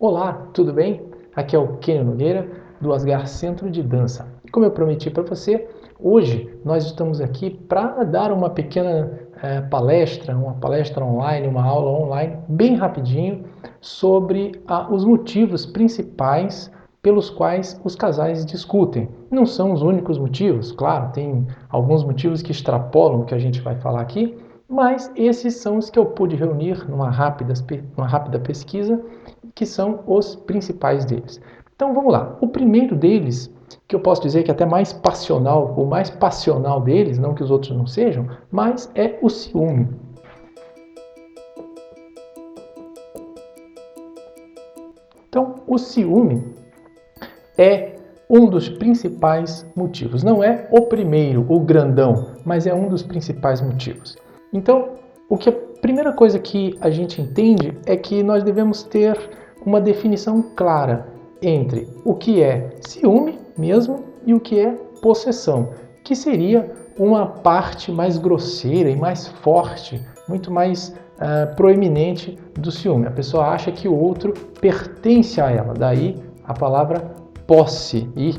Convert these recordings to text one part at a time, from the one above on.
Olá, tudo bem? Aqui é o Kenio Nogueira, do Asgar Centro de Dança. E como eu prometi para você, hoje nós estamos aqui para dar uma pequena uma palestra online, uma aula online, bem rapidinho, sobre os motivos principais pelos quais os casais discutem. Não são os únicos motivos, claro, tem alguns motivos que extrapolam o que a gente vai falar aqui, mas esses são os que eu pude reunir numa rápida pesquisa, que são os principais deles. Então vamos lá. O primeiro deles, que eu posso dizer que é até mais passional, o mais passional deles, não que os outros não sejam, mas é o ciúme. Então, o ciúme é um dos principais motivos. Não é o primeiro, o grandão, mas é um dos principais motivos. Então, a primeira coisa que a gente entende é que nós devemos ter uma definição clara entre o que é ciúme mesmo e o que é possessão, que seria uma parte mais grosseira e mais forte, muito mais proeminente do ciúme. A pessoa acha que o outro pertence a ela, daí a palavra posse e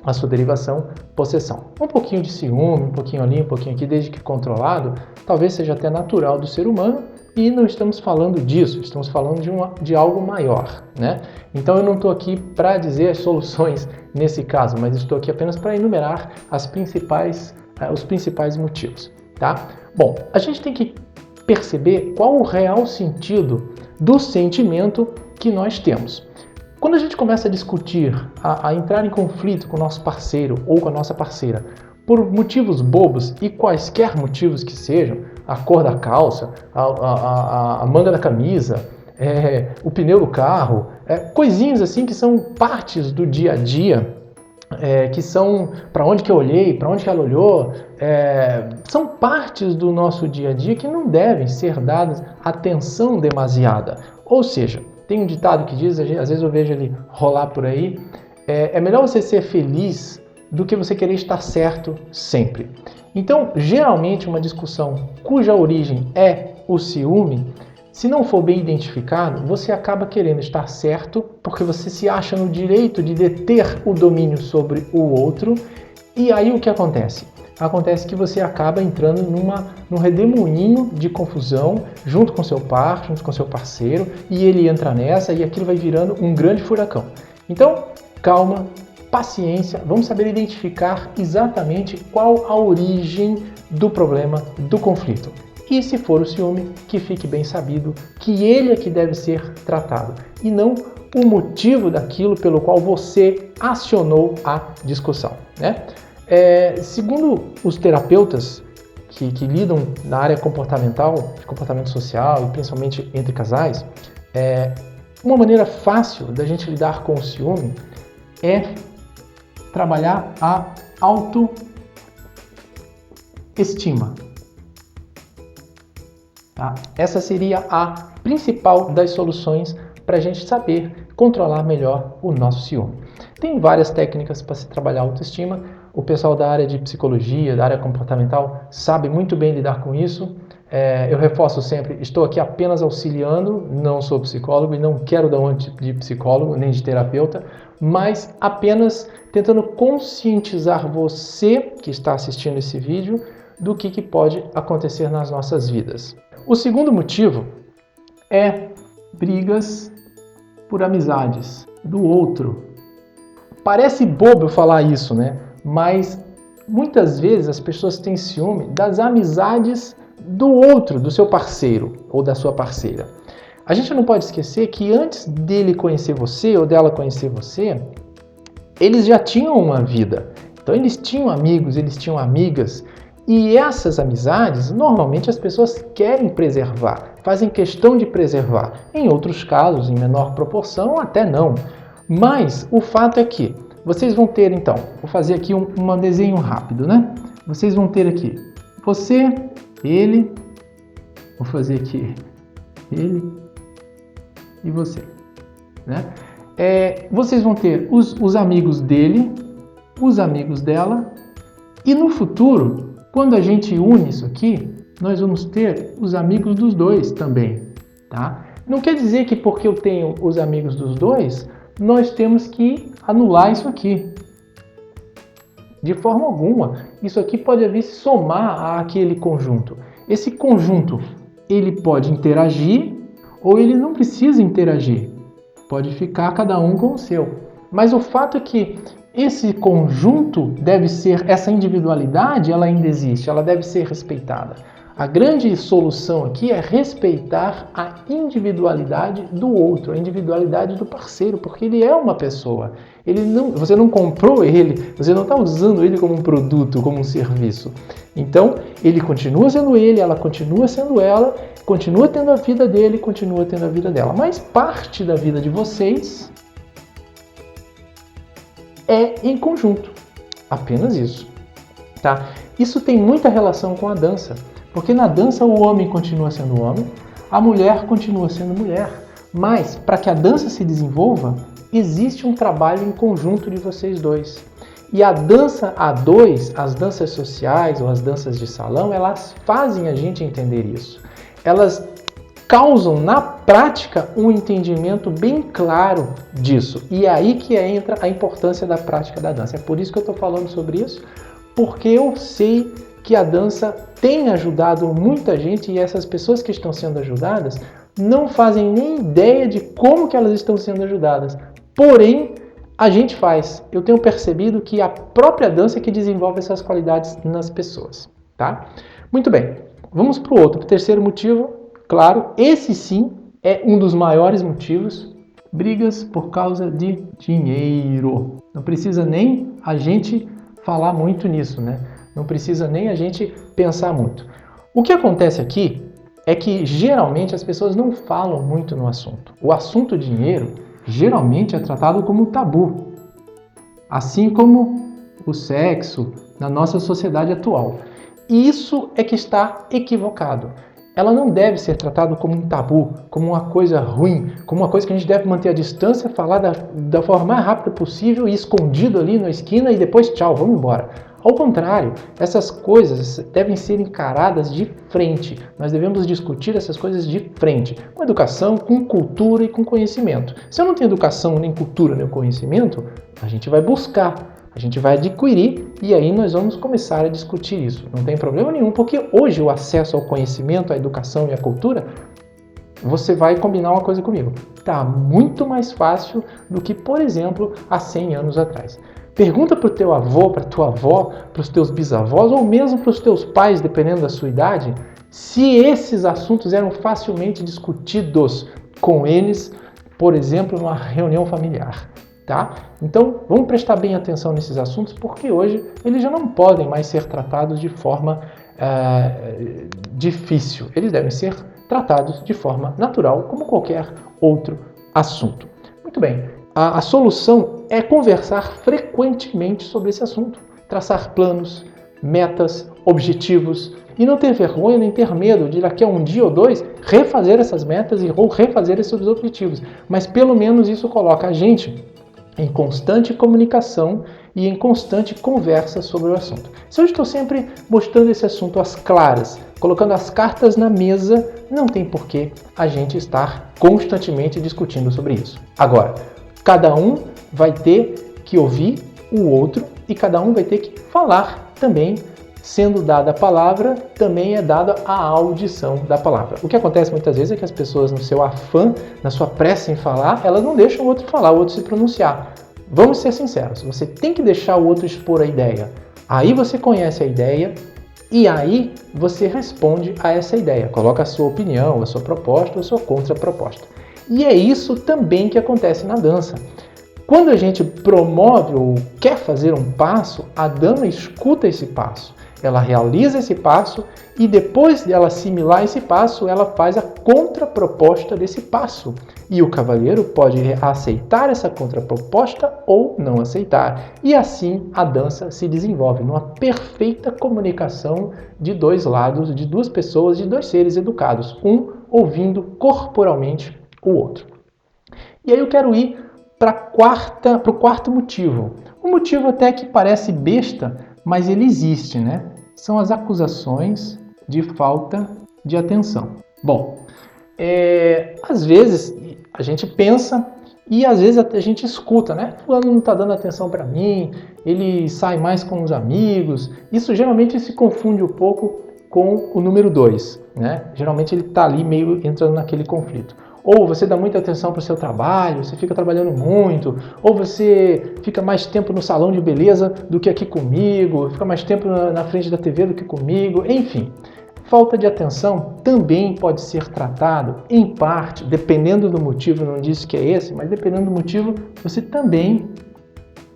a sua derivação, possessão. Um pouquinho de ciúme, um pouquinho ali, um pouquinho aqui, desde que controlado, talvez seja até natural do ser humano, e não estamos falando disso, estamos falando de algo maior, né? Então eu não estou aqui para dizer as soluções nesse caso, mas estou aqui apenas para enumerar os principais motivos, tá? Bom, a gente tem que perceber qual o real sentido do sentimento que nós temos. Quando a gente começa a discutir, a entrar em conflito com o nosso parceiro ou com a nossa parceira, por motivos bobos e quaisquer motivos que sejam, a cor da calça, a manga da camisa, o pneu do carro, coisinhas assim que são partes do dia a dia, que são para onde que eu olhei, para onde que ela olhou, são partes do nosso dia a dia que não devem ser dadas atenção demasiada. Ou seja, tem um ditado que diz, às vezes eu vejo ele rolar por aí, é melhor você ser feliz do que você querer estar certo sempre. Então, geralmente uma discussão cuja origem é o ciúme, se não for bem identificado, você acaba querendo estar certo porque você se acha no direito de deter o domínio sobre o outro, e aí o que acontece? Acontece que você acaba entrando num redemoinho de confusão junto com seu par, junto com seu parceiro, e ele entra nessa e aquilo vai virando um grande furacão. Então, calma, paciência, vamos saber identificar exatamente qual a origem do problema, do conflito. E se for o ciúme, que fique bem sabido que ele é que deve ser tratado e não o motivo daquilo pelo qual você acionou a discussão, né? Segundo os terapeutas que lidam na área comportamental, de comportamento social e principalmente entre casais, uma maneira fácil da gente lidar com o ciúme é trabalhar a autoestima. Tá? Essa seria a principal das soluções para a gente saber controlar melhor o nosso ciúme. Tem várias técnicas para se trabalhar a autoestima. O pessoal da área de psicologia, da área comportamental, sabe muito bem lidar com isso. Eu reforço sempre, estou aqui apenas auxiliando, não sou psicólogo e não quero dar um de psicólogo nem de terapeuta, mas apenas tentando conscientizar você que está assistindo esse vídeo do que pode acontecer nas nossas vidas. O segundo motivo é brigas por amizades do outro. Parece bobo eu falar isso, né? Mas muitas vezes as pessoas têm ciúme das amizades do outro, do seu parceiro ou da sua parceira. A gente não pode esquecer que antes dele conhecer você ou dela conhecer você, eles já tinham uma vida. Então eles tinham amigos, eles tinham amigas. E essas amizades, normalmente as pessoas querem preservar, fazem questão de preservar. Em outros casos, em menor proporção, até não. Mas o fato é que vocês vão ter, então, vou fazer aqui um desenho rápido, né? Vocês vão ter aqui você, ele, vou fazer aqui ele e você, né? Vocês vão ter os amigos dele, os amigos dela, e no futuro, quando a gente une isso aqui, nós vamos ter os amigos dos dois também, tá? Não quer dizer que porque eu tenho os amigos dos dois, nós temos que anular isso aqui. De forma alguma. Isso aqui pode vir se somar àquele conjunto. Esse conjunto, ele pode interagir ou ele não precisa interagir. Pode ficar cada um com o seu. Mas o fato é que esse conjunto deve ser, essa individualidade, ela ainda existe, ela deve ser respeitada. A grande solução aqui é respeitar a individualidade do outro, a individualidade do parceiro, porque ele é uma pessoa. Você não comprou ele, você não está usando ele como um produto, como um serviço. Então, ele continua sendo ele, ela continua sendo ela, continua tendo a vida dele, continua tendo a vida dela. Mas parte da vida de vocês é em conjunto. Apenas isso. Tá? Isso tem muita relação com a dança. Porque na dança o homem continua sendo homem, a mulher continua sendo mulher. Mas, para que a dança se desenvolva, existe um trabalho em conjunto de vocês dois. E a dança a dois, as danças sociais ou as danças de salão, elas fazem a gente entender isso. Elas causam na prática um entendimento bem claro disso. E é aí que entra a importância da prática da dança. É por isso que eu estou falando sobre isso, porque eu sei que a dança tem ajudado muita gente e essas pessoas que estão sendo ajudadas não fazem nem ideia de como que elas estão sendo ajudadas. Porém, a gente faz. Eu tenho percebido que a própria dança é que desenvolve essas qualidades nas pessoas. Tá? Muito bem, vamos para o outro. O terceiro motivo, claro, esse sim é um dos maiores motivos. Brigas por causa de dinheiro. Não precisa nem a gente falar muito nisso, né? Não precisa nem a gente pensar muito. O que acontece aqui é que geralmente as pessoas não falam muito no assunto. O assunto dinheiro geralmente é tratado como um tabu, assim como o sexo na nossa sociedade atual. E isso é que está equivocado. Ela não deve ser tratada como um tabu, como uma coisa ruim, como uma coisa que a gente deve manter a distância, falar da forma mais rápida possível e escondido ali na esquina e depois tchau, vamos embora. Ao contrário, essas coisas devem ser encaradas de frente. Nós devemos discutir essas coisas de frente, com educação, com cultura e com conhecimento. Se eu não tenho educação, nem cultura, nem conhecimento, a gente vai buscar, a gente vai adquirir e aí nós vamos começar a discutir isso. Não tem problema nenhum, porque hoje o acesso ao conhecimento, à educação e à cultura, você vai combinar uma coisa comigo, está muito mais fácil do que, por exemplo, há 100 anos atrás. Pergunta para o teu avô, para a tua avó, para os teus bisavós ou mesmo para os teus pais, dependendo da sua idade, se esses assuntos eram facilmente discutidos com eles, por exemplo, numa reunião familiar. Tá? Então, vamos prestar bem atenção nesses assuntos, porque hoje eles já não podem mais ser tratados de forma difícil. Eles devem ser tratados de forma natural, como qualquer outro assunto. Muito bem. A solução é conversar frequentemente sobre esse assunto, traçar planos, metas, objetivos e não ter vergonha nem ter medo de daqui a um dia ou dois refazer essas metas ou refazer esses objetivos. Mas pelo menos isso coloca a gente em constante comunicação e em constante conversa sobre o assunto. Se eu estou sempre mostrando esse assunto às claras, colocando as cartas na mesa, não tem por que a gente estar constantemente discutindo sobre isso. Agora, cada um vai ter que ouvir o outro e cada um vai ter que falar também. Sendo dada a palavra, também é dada a audição da palavra. O que acontece muitas vezes é que as pessoas, no seu afã, na sua pressa em falar, elas não deixam o outro falar, o outro se pronunciar. Vamos ser sinceros, você tem que deixar o outro expor a ideia. Aí você conhece a ideia e aí você responde a essa ideia. Coloca a sua opinião, a sua proposta ou a sua contraproposta. E é isso também que acontece na dança. Quando a gente promove ou quer fazer um passo, a dama escuta esse passo. Ela realiza esse passo e depois de ela assimilar esse passo, ela faz a contraproposta desse passo. E o cavalheiro pode aceitar essa contraproposta ou não aceitar. E assim a dança se desenvolve numa perfeita comunicação de dois lados, de duas pessoas, de dois seres educados, um ouvindo corporalmente o outro. E aí eu quero ir para o quarto motivo. Um motivo até que parece besta, mas ele existe, né? São as acusações de falta de atenção. Bom, às vezes a gente pensa e às vezes a gente escuta, né? Fulano não está dando atenção para mim, ele sai mais com os amigos. Isso geralmente se confunde um pouco com o número 2, né? Geralmente ele está ali meio entrando naquele conflito. Ou você dá muita atenção para o seu trabalho, você fica trabalhando muito, ou você fica mais tempo no salão de beleza do que aqui comigo, fica mais tempo na frente da TV do que comigo, enfim. Falta de atenção também pode ser tratado, em parte, dependendo do motivo, não disse que é esse, mas dependendo do motivo, você também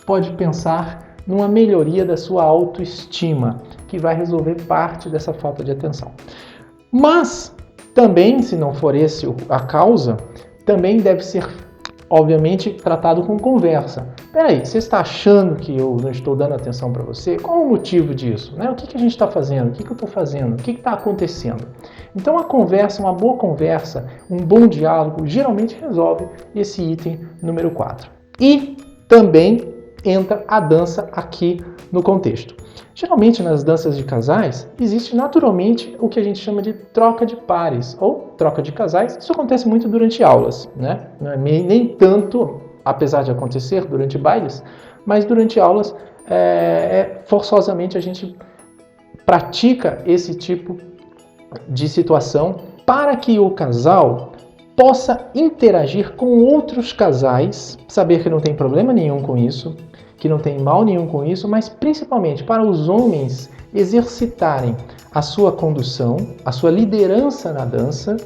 pode pensar numa melhoria da sua autoestima, que vai resolver parte dessa falta de atenção. Mas também, se não for esse a causa, também deve ser, obviamente, tratado com conversa. Peraí, você está achando que eu não estou dando atenção para você? Qual o motivo disso? Né? O que a gente está fazendo? O que eu estou fazendo? O que está acontecendo? Então a conversa, uma boa conversa, um bom diálogo, geralmente resolve esse item número 4. E também entra a dança aqui no contexto. Geralmente nas danças de casais existe naturalmente o que a gente chama de troca de pares ou troca de casais. Isso acontece muito durante aulas, né? Não é nem tanto, apesar de acontecer durante bailes, mas durante aulas forçosamente a gente pratica esse tipo de situação para que o casal possa interagir com outros casais, saber que não tem problema nenhum com isso, que não tem mal nenhum com isso, mas principalmente para os homens exercitarem a sua condução, a sua liderança na dança,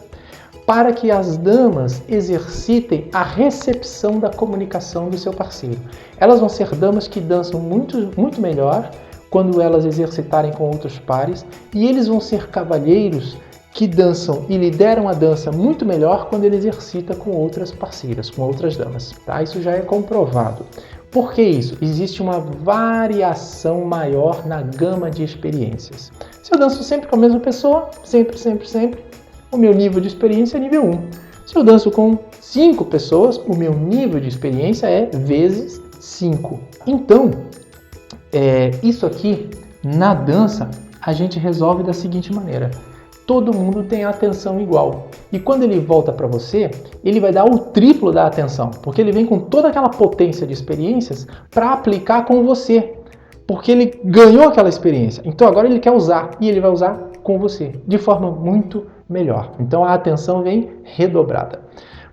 para que as damas exercitem a recepção da comunicação do seu parceiro. Elas vão ser damas que dançam muito melhor quando elas exercitarem com outros pares, e eles vão ser cavalheiros que dançam e lideram a dança muito melhor quando ele exercita com outras parceiras, com outras damas. Tá? Isso já é comprovado. Por que isso? Existe uma variação maior na gama de experiências. Se eu danço sempre com a mesma pessoa, sempre, o meu nível de experiência é nível 1. Se eu danço com 5 pessoas, o meu nível de experiência é vezes 5. Então, isso aqui, na dança, a gente resolve da seguinte maneira. Todo mundo tem a atenção igual. E quando ele volta para você, ele vai dar o triplo da atenção, porque ele vem com toda aquela potência de experiências para aplicar com você, porque ele ganhou aquela experiência. Então agora ele quer usar, e ele vai usar com você, de forma muito melhor. Então a atenção vem redobrada.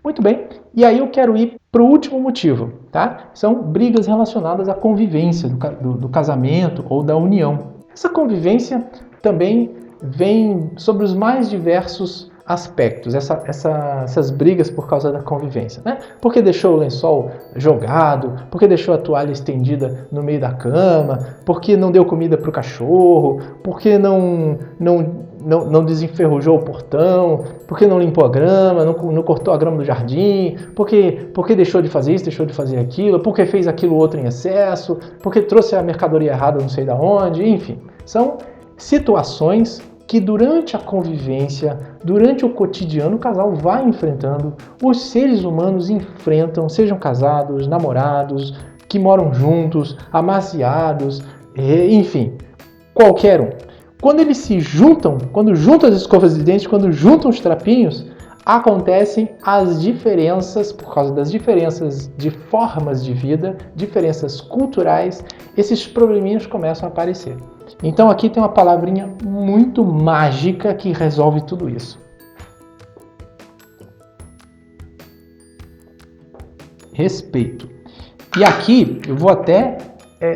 Muito bem, e aí eu quero ir para o último motivo, tá? São brigas relacionadas à convivência do casamento ou da união. Essa convivência também vem sobre os mais diversos aspectos, essas brigas por causa da convivência, né? Porque deixou o lençol jogado, porque deixou a toalha estendida no meio da cama, porque não deu comida para o cachorro, porque não desenferrujou o portão, porque não limpou a grama, não cortou a grama do jardim, porque deixou de fazer isso, deixou de fazer aquilo, porque fez aquilo outro em excesso, porque trouxe a mercadoria errada não sei de onde, enfim. São situações que durante a convivência, durante o cotidiano, o casal vai enfrentando, os seres humanos enfrentam, sejam casados, namorados, que moram juntos, amaciados, enfim, qualquer um. Quando eles se juntam, quando juntam as escovas de dentes, quando juntam os trapinhos, acontecem as diferenças, por causa das diferenças de formas de vida, diferenças culturais, esses probleminhas começam a aparecer. Então aqui tem uma palavrinha muito mágica que resolve tudo isso. Respeito. E aqui eu vou até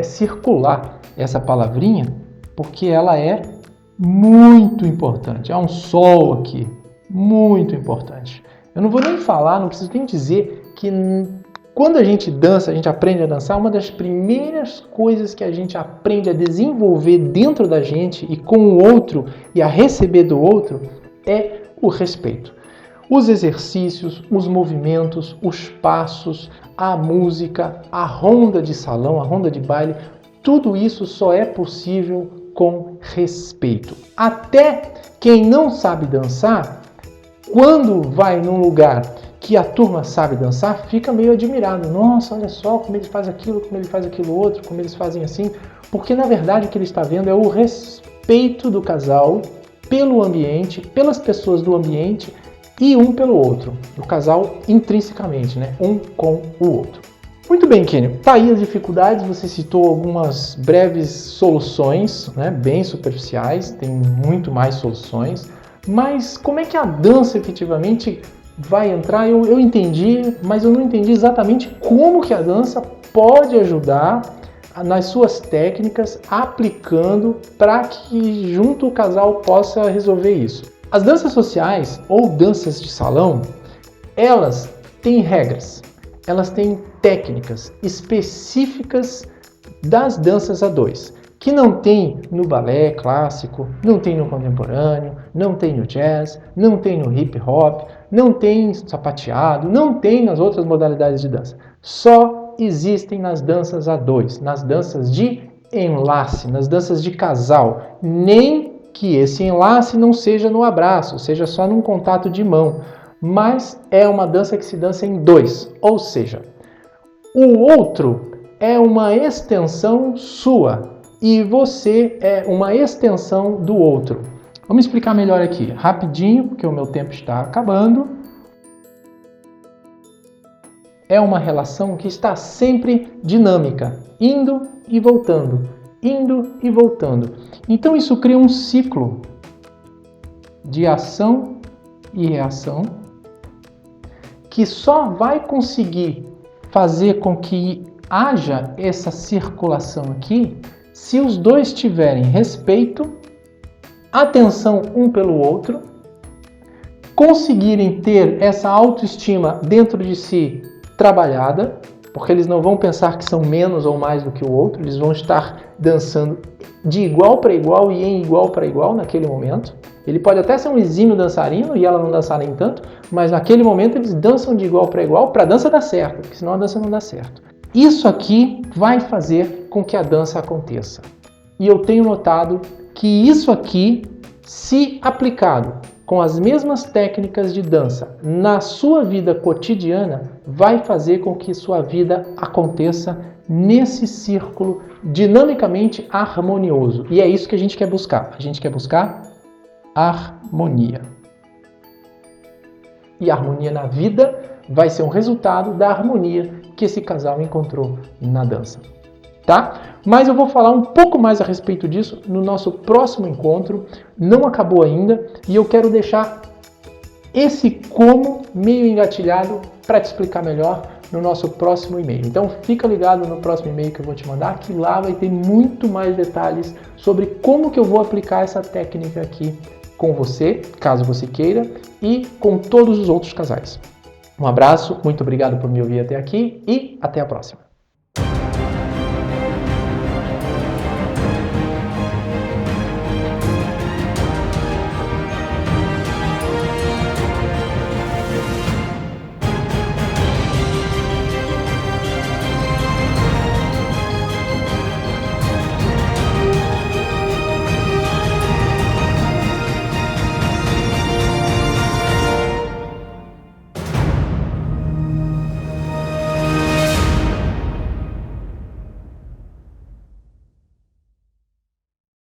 circular essa palavrinha, porque ela é muito importante. Há um sol aqui, muito importante. Eu não vou nem falar, não preciso nem dizer que quando a gente dança, a gente aprende a dançar, uma das primeiras coisas que a gente aprende a desenvolver dentro da gente e com o outro e a receber do outro é o respeito. Os exercícios, os movimentos, os passos, a música, a ronda de salão, a ronda de baile, tudo isso só é possível com respeito. Até quem não sabe dançar, quando vai num lugar que a turma sabe dançar, fica meio admirado. Nossa, olha só como ele faz aquilo, como ele faz aquilo outro, como eles fazem assim. Porque, na verdade, o que ele está vendo é o respeito do casal pelo ambiente, pelas pessoas do ambiente e um pelo outro, do casal intrinsecamente, né? Um com o outro. Muito bem, Kenio. Tá aí as dificuldades, você citou algumas breves soluções, né? Bem superficiais, tem muito mais soluções, mas como é que a dança efetivamente vai entrar? Eu entendi, mas eu não entendi exatamente como que a dança pode ajudar nas suas técnicas, aplicando para que junto o casal possa resolver isso. As danças sociais ou danças de salão, elas têm regras, elas têm técnicas específicas das danças a dois, que não tem no balé clássico, não tem no contemporâneo, não tem no jazz, não tem no hip hop, não tem sapateado, não tem nas outras modalidades de dança. Só existem nas danças a dois, nas danças de enlace, nas danças de casal. Nem que esse enlace não seja no abraço, seja só num contato de mão, mas é uma dança que se dança em dois, ou seja, o outro é uma extensão sua e você é uma extensão do outro. Vamos explicar melhor aqui, rapidinho, porque o meu tempo está acabando. É uma relação que está sempre dinâmica, indo e voltando, indo e voltando. Então isso cria um ciclo de ação e reação que só vai conseguir fazer com que haja essa circulação aqui se os dois tiverem respeito, atenção um pelo outro, conseguirem ter essa autoestima dentro de si trabalhada, porque eles não vão pensar que são menos ou mais do que o outro, eles vão estar dançando de igual para igual e em igual para igual naquele momento. Ele pode até ser um exímio dançarino e ela não dançar nem tanto, mas naquele momento eles dançam de igual para a dança dar certo, porque senão a dança não dá certo. Isso aqui vai fazer com que a dança aconteça. E eu tenho notado que isso aqui, se aplicado com as mesmas técnicas de dança na sua vida cotidiana, vai fazer com que sua vida aconteça nesse círculo dinamicamente harmonioso. E é isso que a gente quer buscar. A gente quer buscar harmonia. E a harmonia na vida vai ser um resultado da harmonia que esse casal encontrou na dança. Tá? Mas eu vou falar um pouco mais a respeito disso no nosso próximo encontro. Não acabou ainda e eu quero deixar esse como meio engatilhado para te explicar melhor no nosso próximo e-mail. Então fica ligado no próximo e-mail que eu vou te mandar, que lá vai ter muito mais detalhes sobre como que eu vou aplicar essa técnica aqui com você, caso você queira, e com todos os outros casais. Um abraço, muito obrigado por me ouvir até aqui e até a próxima.